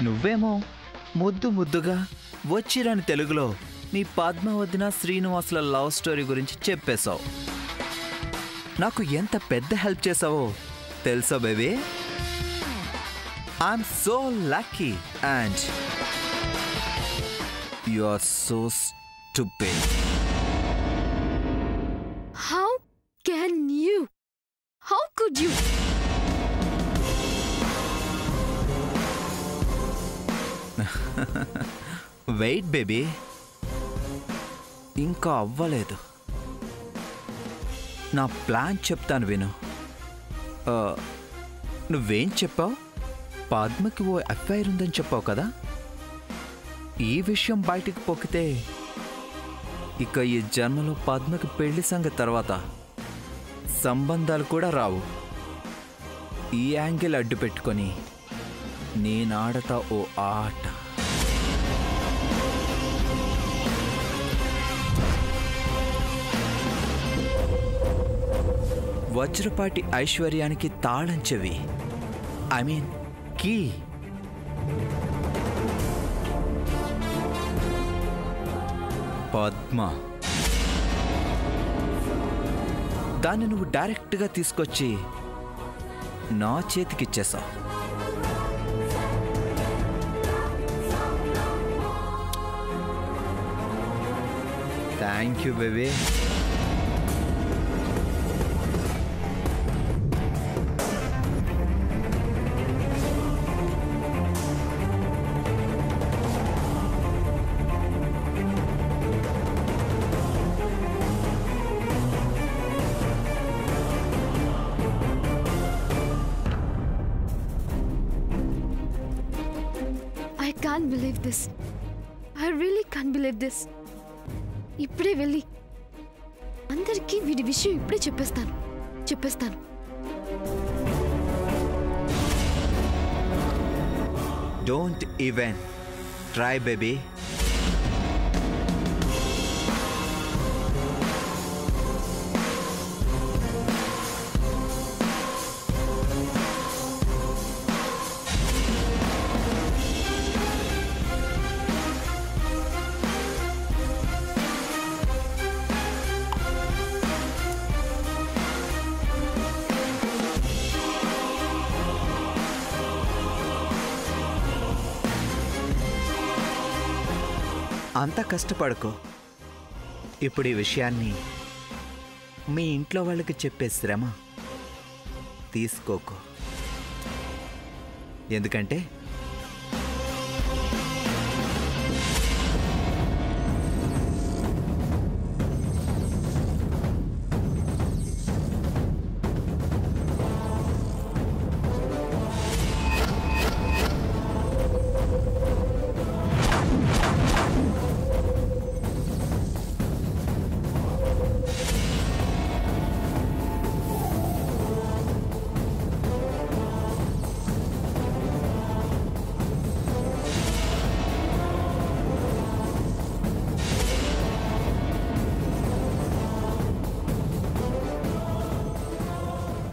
నువ్వేమో ముద్దు ముద్దుగా వచ్చిరాని తెలుగులో మీ పద్మావతిన శ్రీనివాసుల లవ్ స్టోరీ గురించి చెప్పేశావు. నాకు ఎంత పెద్ద హెల్ప్ చేసావో తెలుసా baby? I'm so lucky and you are so stupid. How can you? How could you? Wait baby, ఇంకా అవ్వలేదు. నా ప్లాన్ చెప్తాను విను. నువ్వేం చెప్పావు? పద్మకి ఓ ఎఫ్ఐఆర్ ఉందని చెప్పావు కదా. ఈ విషయం బయటికి పొక్కితే ఇక ఈ జన్మలో పద్మకి పెళ్లి సంగతి తర్వాత సంబంధాలు కూడా రావు. ఈ యాంగిల్ అడ్డు పెట్టుకొని నేనాడతా ఓ ఆట. వజ్రపాటి ఐశ్వర్యానికి తాళం చెవి, ఐ మీన్ కీ. పద్మ. దాన్ని నువ్వు డైరెక్ట్గా తీసుకొచ్చి నా చేతికిచ్చేసావు. Thank you baby. I can't believe this. I really can't believe this. ఇప్పుడే వెళ్ళి అందరికీ వీడి విషయం ఇప్పుడే చెప్పేస్తాను. Don't even try baby. అంత కష్టపడకు. ఇప్పుడు ఈ విషయాన్ని మీ ఇంట్లో వాళ్ళకి చెప్పే శ్రమ తీసుకోకు. ఎందుకంటే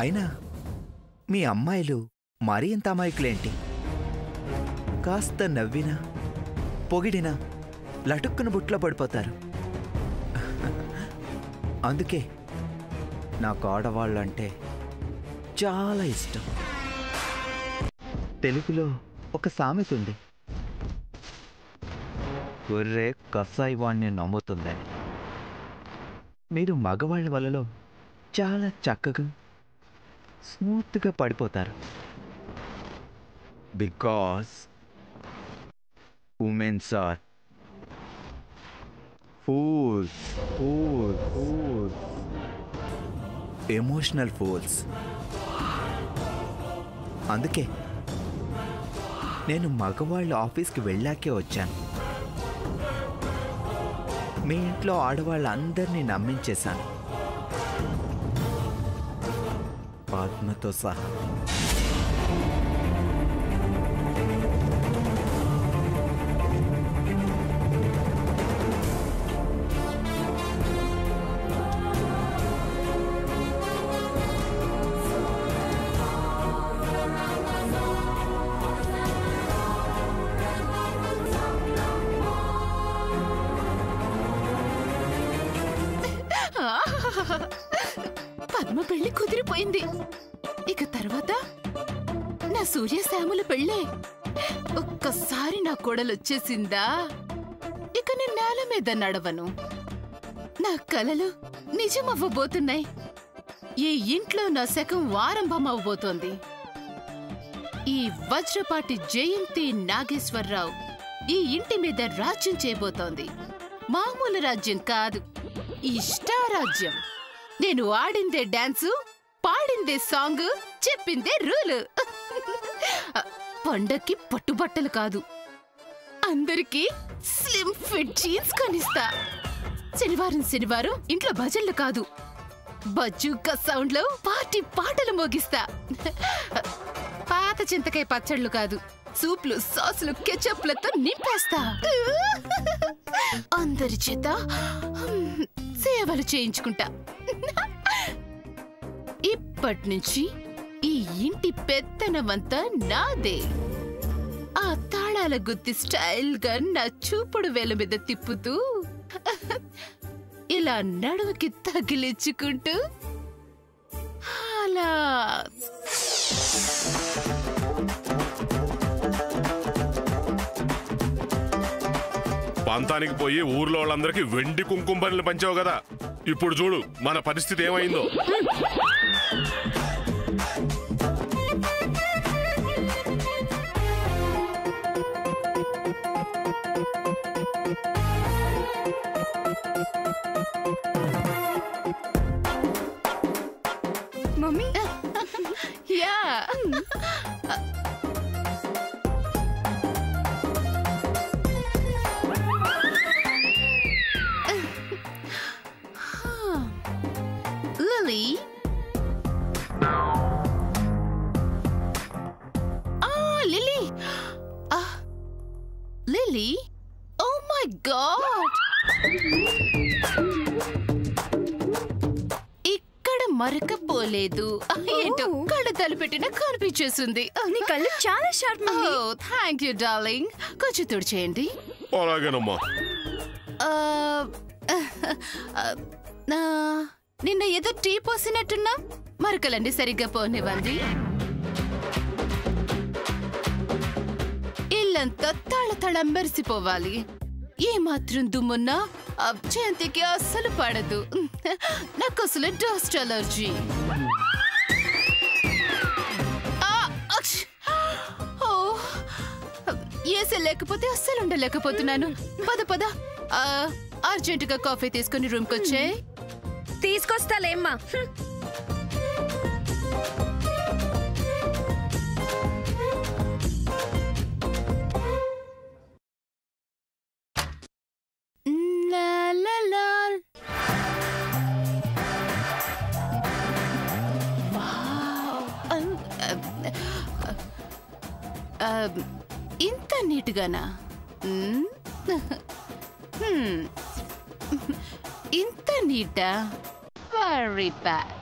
అయినా మీ అమ్మాయిలు మరీ ఇంత అమాయకులేంటి? కాస్త నవ్వినా పొగిడినా లటుక్కున బుట్లో పడిపోతారు. అందుకే నాకు ఆడవాళ్ళంటే చాలా ఇష్టం. తెలుగులో ఒక సామెత ఉంది, గొర్రె కసాయి వాణ్ణి నమ్ముతుందని. మీరు మగవాళ్ళ వలలో చాలా చక్కగా స్మూత్గా పడిపోతారు. Because womens are fools, emotional fools. అందుకే నేను మగవాళ్ళు ఆఫీస్కి వెళ్ళాకే వచ్చాను. మీ ఇంట్లో ఆడవాళ్ళందరినీ నమ్మించేశాను, పద్మతో సహా. పద్మ పెళ్లి కుదిరిపోయింది. ఇక తర్వాత నా సూర్యశ్యాముల పెళ్ళే. ఒక్కసారి నా కోడలొచ్చేసిందా ఇక నేను నేల మీద నడవను. నా కలలు నిజమవ్వబోతున్నాయి. ఈ ఇంట్లో నా శకం ఆరంభమవబోతోంది. ఈ వజ్రపాటి జయంతి నాగేశ్వరరావు ఈ ఇంటి మీద రాజ్యం చేయబోతోంది. మామూలు రాజ్యం కాదు, ఇష్టారాజ్యం. నేను ఆడిందే డాన్సు, పాడిందే సాంగ్, చెప్పిందే రూలు. పండక్కి పట్టుబట్టలు కాదు, అందరికీ స్లిమ్ ఫిట్ జీన్స్ కొనిస్తా. శనివారం ఇంట్లో భజన్లు కాదు, బజ్జుక సౌండ్ లో పార్టీ పాటలు మోగిస్తా. పాత చింతకాయ పచ్చళ్ళు కాదు, సూప్లు సాసులు కెచప్లతో నింపేస్తా. అందరి చేత సేవలు చేయించుకుంటా. ఇప్పటి నుంచి ఈ ఇంటి పెత్తనమంతా నాదే. ఆ తాళాల గుత్తి స్టైల్ గా నా చూపుడు వేల మీద తిప్పుతూ ఇలా నడుముకి తగిలించుకుంటూ అలా పంతానికి పోయి ఊర్లో వాళ్ళందరికీ వెండి కుంకుమ పనులు పంచావు కదా, ఇప్పుడు చూడు మన పరిస్థితి ఏమైందో. Mummy yeah Lily? Lily! Lily? Oh my God! ఇక్కడ మరకపోలేదు. ఏంటో కళ్ళు తలపెట్టిన కనిపించేసింది. నీ కళ్ళు చాలా షార్ప్. Thank you darling. కొంచెం తుడిచేయండి. అలాగేనమ్మా. నిన్న ఏదో టీ పోసినట్టున్నా, మరకలన్నీ సరిగ్గా పోనివ్వండి. ఇల్లంతా తళతళ మెరిసిపోవాలి. ఏమాత్రం దుమ్మున్నా జయంతికి అస్సలు పడదు. నాకు అసలు డస్ట్ అలర్జీ. ఏసీ లేకపోతే అస్సలు ఉండలేకపోతున్నాను. పద అర్జెంటుగా కాఫీ తీసుకుని రూమ్కి వచ్చే. తీసుకొస్తాలేమ్మా. ఇంత నీట్గానా? ఇంత నీటా? Very bad.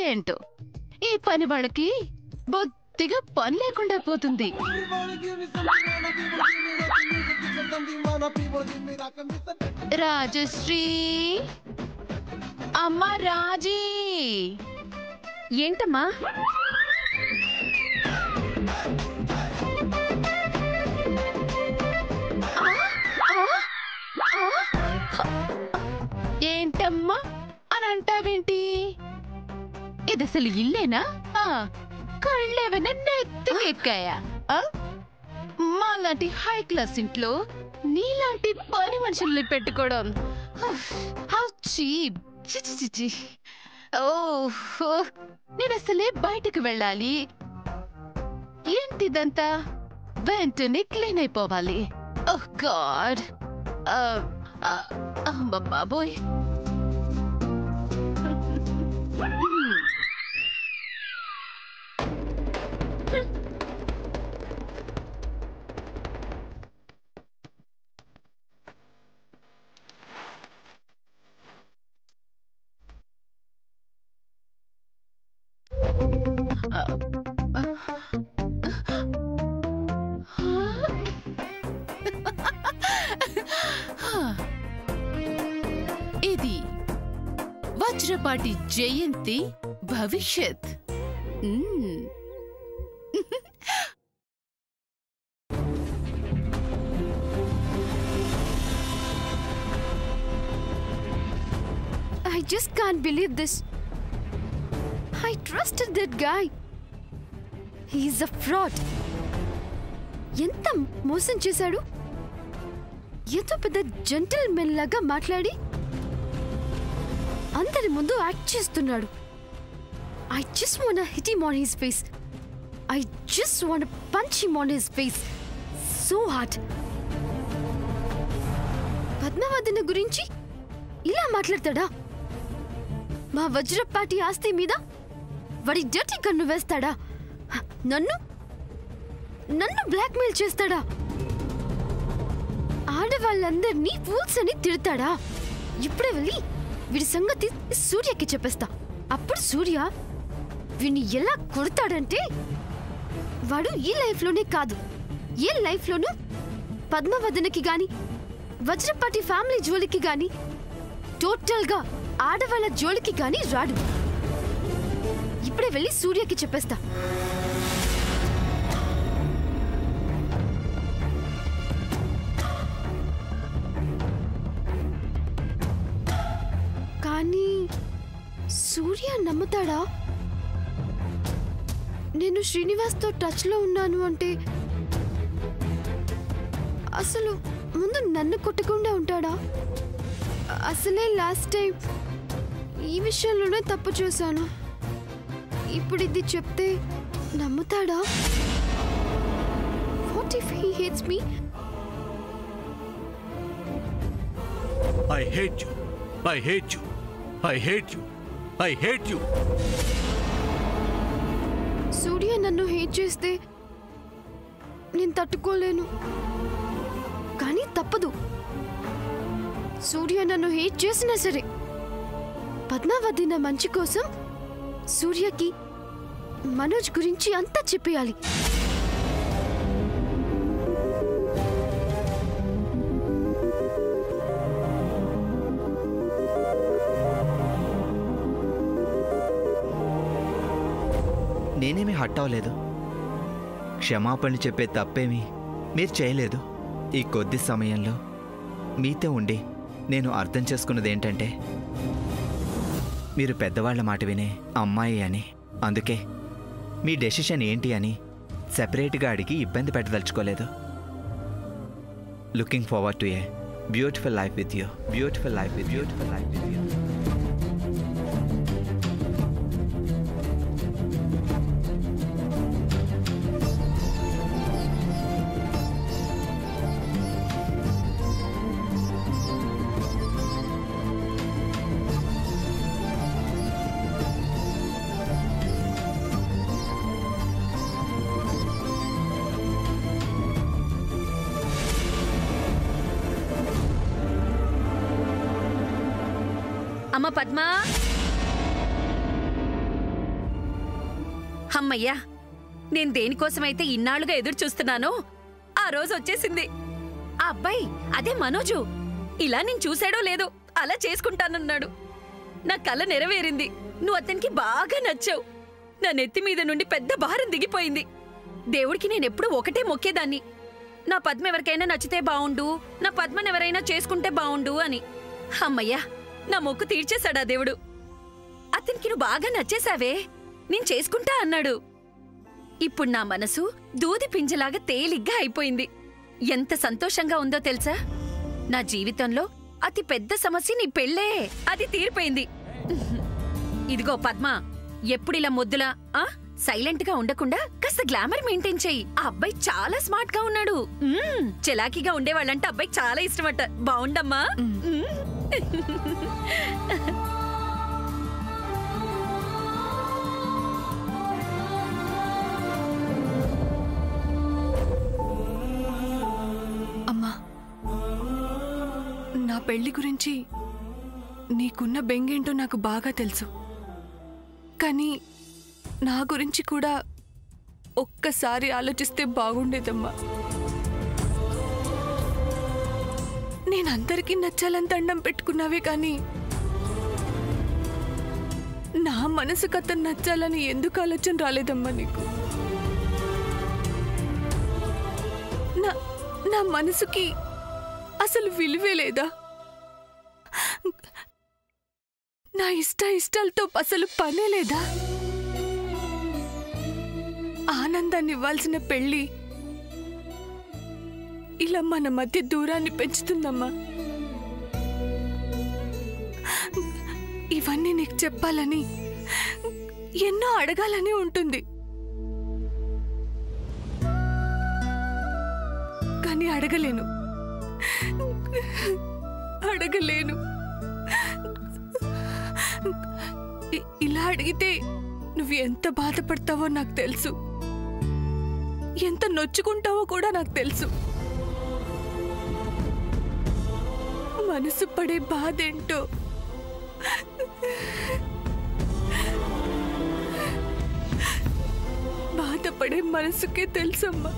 ఏంటో ఈ పని వాళ్ళకి బొత్తిగా పని లేకుండా పోతుంది. రాజశ్రీ, అమ్మ రాజీ. ఏంటమ్మా? ఏంటమ్మా అని అంటావేంటి? ఇది అసలు ఇల్లేనా? కళ్ళేవైనా నెత్తికెక్కాయా? మాలాంటి హై క్లాస్ ఇంట్లో నీలాంటి పని మనుషుల్ని పెట్టుకోవడం హౌ చీప్. ఓహో, నేను అసలే బయటకు వెళ్ళాలి. ఏంటిదంతా? వెంటనే క్లీన్ అయిపోవాలి. ఓహ్ గాడ్, బాబోయ్. ఇది వజ్రపాటి జయంతి భవిష్యత్. I just can't believe this. I trusted that guy. He is a fraud. ఎంత మోసం చేశాడు. ఎంతో పెద్ద జెంటిల్మెన్ లాగా మాట్లాడి అందరి ముందు యాక్ట్ చేస్తున్నాడు. I just wanna hit him on his face. I just wanna punch him on his face. So hard. పద్మావతిని గురించి ఇలా మాట్లాడతాడా? మా వజ్రపాటి ఆస్తి మీద వాడి డర్టీ కన్ను వేస్తాడా? నన్ను బ్లాక్మెయిల్ చేస్తాడా? ఆడవాళ్ళందరినీ ఫూల్స్ అని తిడతాడా? ఇప్పుడే వెళ్ళి వీడి సంగతి సూర్యకి చెప్పేస్తా. అప్పుడు సూర్య వీడిని ఎలా కొడతాడంటే వాడు ఈ లైఫ్లోనే కాదు, ఏ లైఫ్లోనూ పద్మవదనకి గాని వజ్రపాటి ఫ్యామిలీ జోలికి గాని టోటల్గా ఆడవాళ్ళ జోలికి గాని రాడు. ఇప్పుడే వెళ్ళి సూర్యకి చెప్పేస్తా. కానీ సూర్య నమ్ముతాడా? నేను శ్రీనివాస్తో టచ్లో ఉన్నాను అంటే అసలు ముందు నన్ను కొట్టకుండా ఉంటాడా? అసలే లాస్ట్ టైం ఈ విషయంలోనే తప్పు చేశాను. ఇప్పుడు ఇది చెప్తే నమ్ముతాడా? What if he hates me? I hate you. I hate you. I hate you. I hate you. సూర్య నన్ను హేట్ చేస్తే నేను తట్టుకోలేను. కానీ తప్పదు. సూర్య నన్ను హేట్ చేసినా సరే పద్మావతి నా మంచి కోసం సూర్యకి మనోజ్ గురించి అంతా చెప్పేయాలి. నేనేమీ హట్ అవ్వలేదు. క్షమాపణలు చెప్పే తప్పేమీ మీరు చేయలేదు. ఈ కొద్ది సమయంలో మీతో ఉండి నేను అర్థం చేసుకున్నది ఏంటంటే మీరు పెద్దవాళ్ల మాట వినే అమ్మాయి అని. అందుకే మీ డెసిషన్ ఏంటి అని సెపరేట్గా అడిగి ఇబ్బంది పెట్టదలుచుకోలేదు. Looking forward to a beautiful life with you. Beautiful life with beautiful life with you. అమ్మ పద్మా, అమ్మయ్యా, నేను దేనికోసమైతే ఇన్నాళ్లుగా ఎదురు చూస్తున్నానో ఆ రోజు వచ్చేసింది. ఆ అబ్బాయి అదే మనోజు. ఇలా నేను చూశాడో లేదో అలా చేసుకుంటానన్నాడు. నా కల నెరవేరింది. నువ్వు అతనికి బాగా నచ్చావు. నా నెత్తి మీద నుండి పెద్ద భారం దిగిపోయింది. దేవుడికి నేనెప్పుడు ఒకటే మొక్కేదాన్ని, నా పద్మ ఎవరికైనా నచ్చితే బావుండు, నా పద్మనెవరైనా చేసుకుంటే బావుండు అని. అమ్మయ్యా, నా మొక్కు తీర్చేశాడా దేవుడు. అతనికి నువ్వు బాగా నచ్చేశావే, నేను చేసుకుంటా అన్నాడు. ఇప్పుడు నా మనసు దూది పింజలాగా తేలిగ్గా అయిపోయింది. ఎంత సంతోషంగా ఉందో తెలుసా? నా జీవితంలో అతి పెద్ద సమస్య నీ పెళ్ళే, అది తీరిపోయింది. ఇదిగో పద్మ, ఎప్పుడిలా మొద్దులా సైలెంట్ గా ఉండకుండా కాస్త గ్లామర్ మెయింటైన్ చెయ్యి. ఆ అబ్బాయి చాలా స్మార్ట్ గా ఉన్నాడు. చలాకీగా ఉండేవాళ్ళంటే అబ్బాయి చాలా ఇష్టమట. బావుండమ్మా. అమ్మా, నా పెళ్లి గురించి నీకున్న బెంగేంటో నాకు బాగా తెలుసు. కానీ నా గురించి కూడా ఒక్కసారి ఆలోచిస్తే బాగుండేదమ్మా. నేనందరికీ నచ్చాలని దండం పెట్టుకున్నావే కానీ నా మనసుకు అతను నచ్చాలని ఎందుకు ఆలోచన రాలేదమ్మా నీకు? నా మనసుకి అసలు విలువే లేదా? నా ఇష్టాలతో అసలు పనే లేదా? ఆనందాన్ని ఇవ్వాల్సిన పెళ్లి ఇలా మన మధ్య దూరాన్ని పెంచుతుందమ్మా. ఇవన్నీ నీకు చెప్పాలని, ఎన్నో అడగాలని ఉంటుంది. కానీ అడగలేను. ఇలా అడిగితే నువ్వు ఎంత బాధపడతావో నాకు తెలుసు, ఎంత నొచ్చుకుంటావో కూడా నాకు తెలుసు. మనసు పడే బాధేంటో బాధపడే మనసుకే తెలుసమ్మా.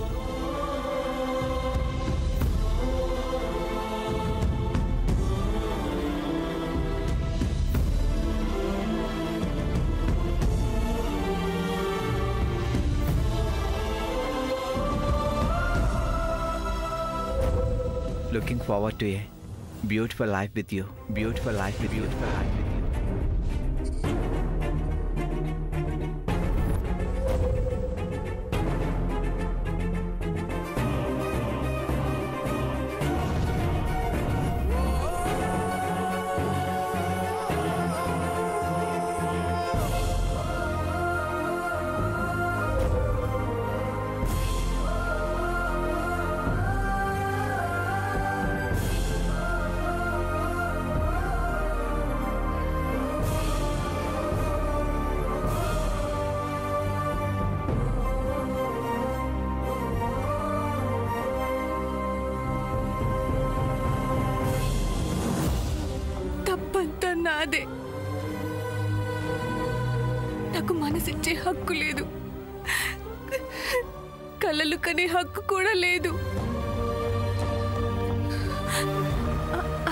Looking forward to a beautiful life with you. Beautiful life with you. Beautiful life with you. నాదే. నాకు మనసిచ్చే హక్కు లేదు, కలలు కనే హక్కు కూడా లేదు.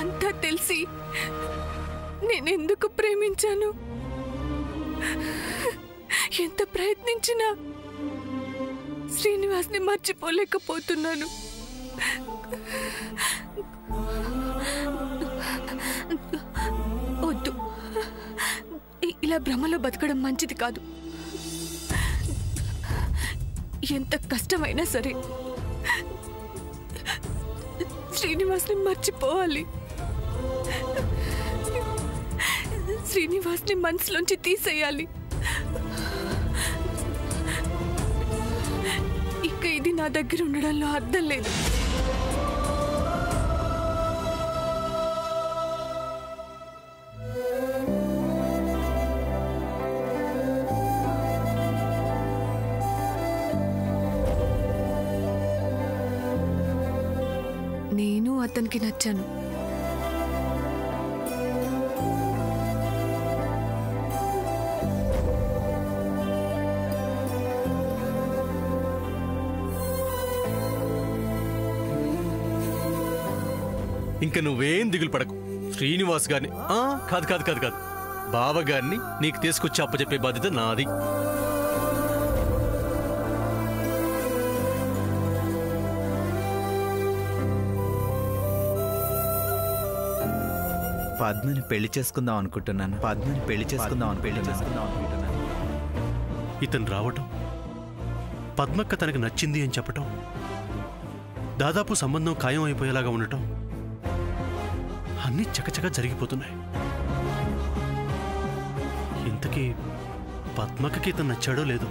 అంతా తెలిసి నేనెందుకు ప్రేమించాను? ఎంత ప్రయత్నించినా శ్రీనివాస్ని మర్చిపోలేకపోతున్నాను. వద్దు, ఇలా భ్రమలో బతకడం మంచిది కాదు. ఎంత కష్టమైనా సరే శ్రీనివాస్ని మర్చిపోవాలి. శ్రీనివాస్ని మనసులోంచి తీసేయాలి. ఇక ఇది నా దగ్గర ఉండడంలో అర్థం లేదు. నేను అతనికి నచ్చాను. ఇంక నువ్వేం దిగులు పడకు. శ్రీనివాస్ గారిని కాదు కాదు కాదు కాదు బావగారిని నీకు తీసుకొచ్చి అప్పచెప్పే బాధ్యత నాది. పద్మని పెళ్లి చేసుకుందాం అనుకుంటున్నాను. ఇతను రావటం, పద్మక్క తనకు నచ్చింది అని చెప్పటం, దాదాపు సంబంధం ఖాయం అయిపోయేలాగా ఉండటం, అన్నీ చకచక జరిగిపోతున్నాయి. ఇంతకీ పద్మకి ఇతను నచ్చాడో లేదో?